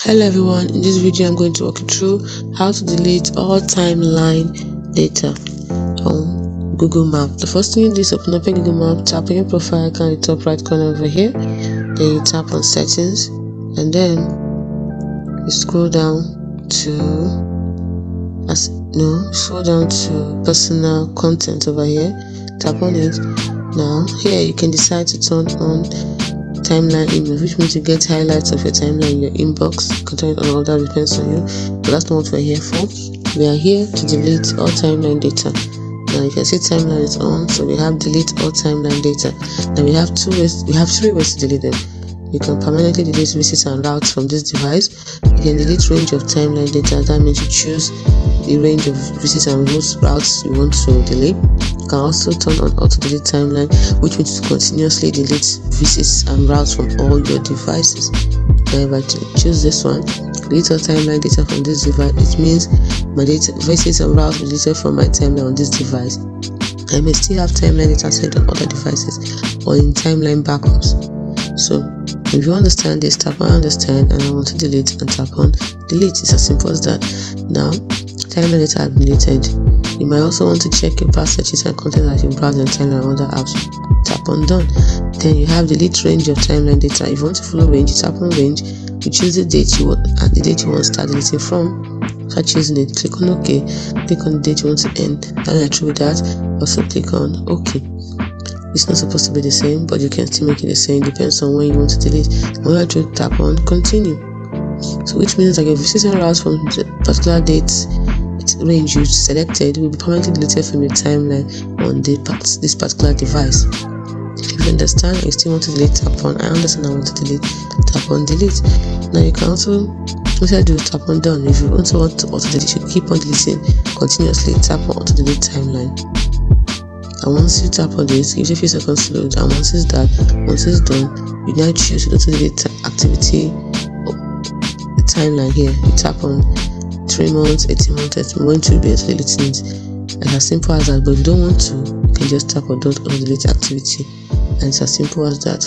Hello everyone, in this video I'm going to walk you through how to delete all timeline data on Google Map. The first thing you do is open up your Google Map, tap on your profile icon in the top right corner over here, then you tap on settings, and then you scroll down to personal content over here, tap on it. Now here you can decide to turn on timeline email, which means you get highlights of your timeline in your inbox. You can turn it on, all that depends on you, but that's not what we're here for. We are here to delete all timeline data. Now you can see timeline is on, so we have delete all timeline data. Now we have three ways to delete them. You can permanently delete visits and routes from this device. You can delete range of timeline data. That means you choose the range of visits and routes you want to delete. You can also turn on auto delete timeline, which means to continuously delete visits and routes from all your devices. Now if I choose this one, delete all timeline data from this device, it means my data, visits and routes will be deleted from my timeline on this device. I may still have timeline data saved on other devices or in timeline backups. So if you understand this, tap on understand, and I want to delete, and tap on delete. It's as simple as that. Now timeline data have been deleted. You might also want to check your past searches and content that you browse on timeline and other apps. Tap on done. Then you have delete range of timeline data. If you want to follow range, you tap on range. You choose the date you want and the date you want to start deleting from. Start choosing it. Click on OK. Click on the date you want to end. And you're through with that. Also click on OK. It's not supposed to be the same, but you can still make it the same. Depends on when you want to delete. When you're through, tap on continue. So which means that your visits and routes from the particular date range you selected will be permanently deleted from your timeline on this particular device. If you understand and you still want to delete, tap on I understand I want to delete, tap on delete. Now you can also tap on done. If you also want to auto delete, you keep on deleting continuously, tap on auto delete timeline. And once you tap on this, give it a few seconds to load, and once it's done, you now choose to auto delete activity timeline. Here you tap on 3 months, 18 months, when to be deleting it. It's as simple as that. But if you don't want to, you can just tap on don't delete activity, and it's as simple as that.